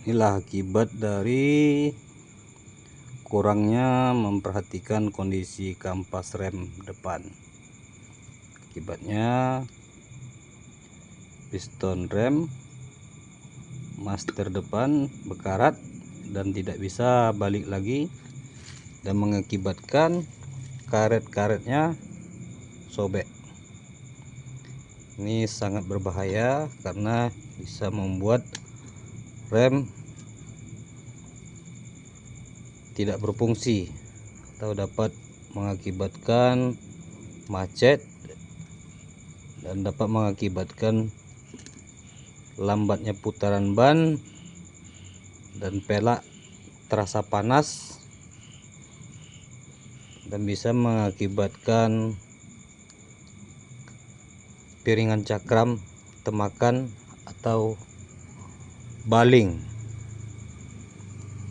Inilah akibat dari kurangnya memperhatikan kondisi kampas rem depan. Akibatnya piston rem master depan berkarat dan tidak bisa balik lagi, dan mengakibatkan karet-karetnya sobek. Ini sangat berbahaya karena bisa membuat rem tidak berfungsi atau dapat mengakibatkan macet dan dapat mengakibatkan lambatnya putaran ban dan pelak terasa panas, dan bisa mengakibatkan piringan cakram temakan atau baling.